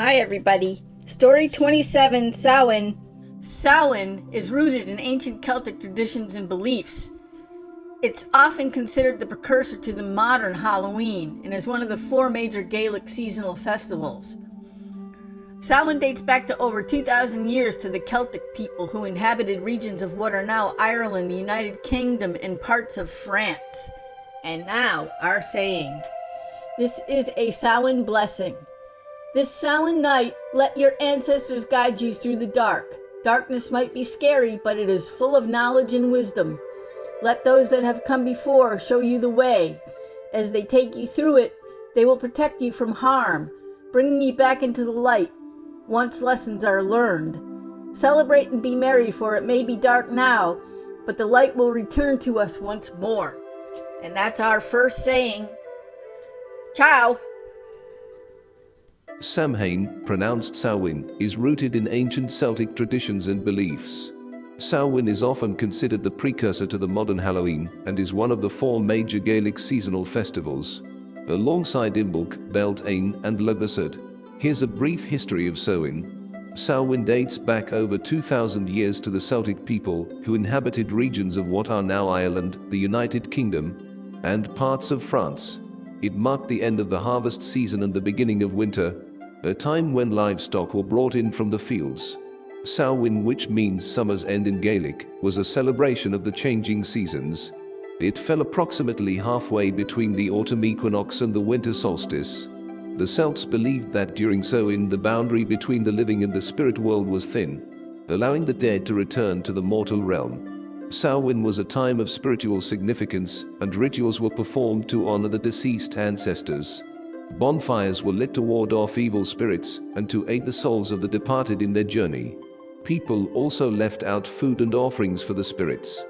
Hi everybody. Story 27, Samhain. Samhain is rooted in ancient Celtic traditions and beliefs. It's often considered the precursor to the modern Halloween and is one of the four major Gaelic seasonal festivals. Samhain dates back to over 2,000 years to the Celtic people who inhabited regions of what are now Ireland, the United Kingdom, and parts of France. And now, our saying. This is a Samhain blessing. This Samhain night, let your ancestors guide you through the dark. Darkness might be scary, but it is full of knowledge and wisdom. Let those that have come before show you the way. As they take you through it, they will protect you from harm, bringing you back into the light once lessons are learned. Celebrate and be merry, for it may be dark now, but the light will return to us once more. And that's our first saying. Ciao! Samhain, pronounced Samhain, is rooted in ancient Celtic traditions and beliefs. Samhain is often considered the precursor to the modern Halloween and is one of the four major Gaelic seasonal festivals, alongside Imbolc, Beltane, and Lugosad. Here's a brief history of Samhain. Samhain dates back over 2,000 years to the Celtic people who inhabited regions of what are now Ireland, the United Kingdom, and parts of France. It marked the end of the harvest season and the beginning of winter, a time when livestock were brought in from the fields. Samhain, which means summer's end in Gaelic, was a celebration of the changing seasons. It fell approximately halfway between the autumn equinox and the winter solstice. The Celts believed that during Samhain the boundary between the living and the spirit world was thin, allowing the dead to return to the mortal realm. Samhain was a time of spiritual significance, and rituals were performed to honor the deceased ancestors. Bonfires were lit to ward off evil spirits and to aid the souls of the departed in their journey. People also left out food and offerings for the spirits.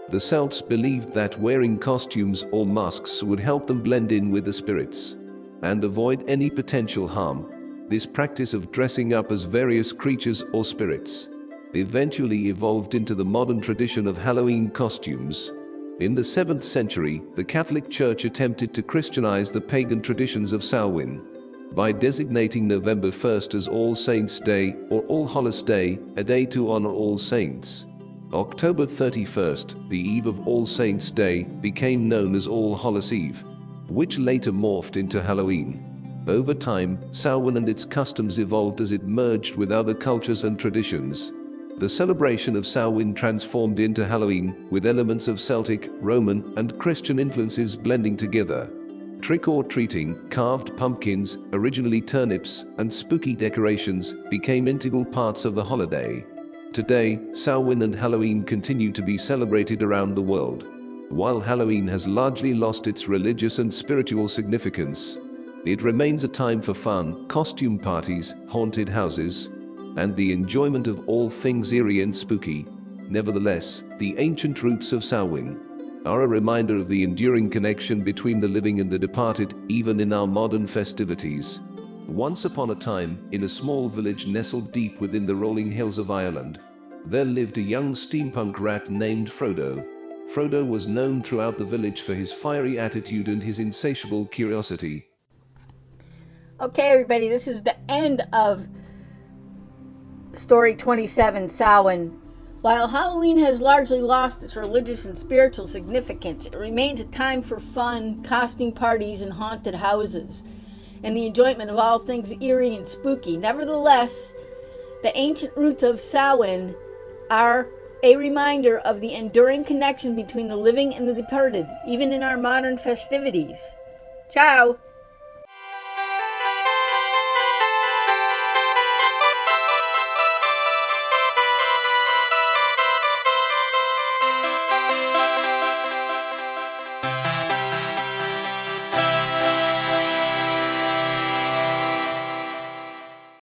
The Celts believed that wearing costumes or masks would help them blend in with the spirits and avoid any potential harm. This practice of dressing up as various creatures or spirits eventually evolved into the modern tradition of Halloween costumes. In the 7th century, the Catholic Church attempted to Christianize the pagan traditions of Samhain by designating November 1st as All Saints' Day or All Hallows' Day, a day to honor all saints. October 31st, the eve of All Saints' Day, became known as All Hallows' Eve, which later morphed into Halloween. Over time, Samhain and its customs evolved as it merged with other cultures and traditions. The celebration of Samhain transformed into Halloween, with elements of Celtic, Roman, and Christian influences blending together. Trick-or-treating, carved pumpkins, originally turnips, and spooky decorations became integral parts of the holiday. Today, Samhain and Halloween continue to be celebrated around the world. While Halloween has largely lost its religious and spiritual significance, it remains a time for fun, costume parties, haunted houses, and the enjoyment of all things eerie and spooky. Nevertheless, the ancient roots of Samhain are a reminder of the enduring connection between the living and the departed, even in our modern festivities. Once upon a time, in a small village nestled deep within the rolling hills of Ireland, there lived a young steampunk rat named Frodo. Frodo was known throughout the village for his fiery attitude and his insatiable curiosity. Okay, everybody, this is the end of Story 27, Samhain. While Halloween has largely lost its religious and spiritual significance, it remains a time for fun, costume parties, and haunted houses, and the enjoyment of all things eerie and spooky. Nevertheless, the ancient roots of Samhain are a reminder of the enduring connection between the living and the departed, even in our modern festivities. Ciao!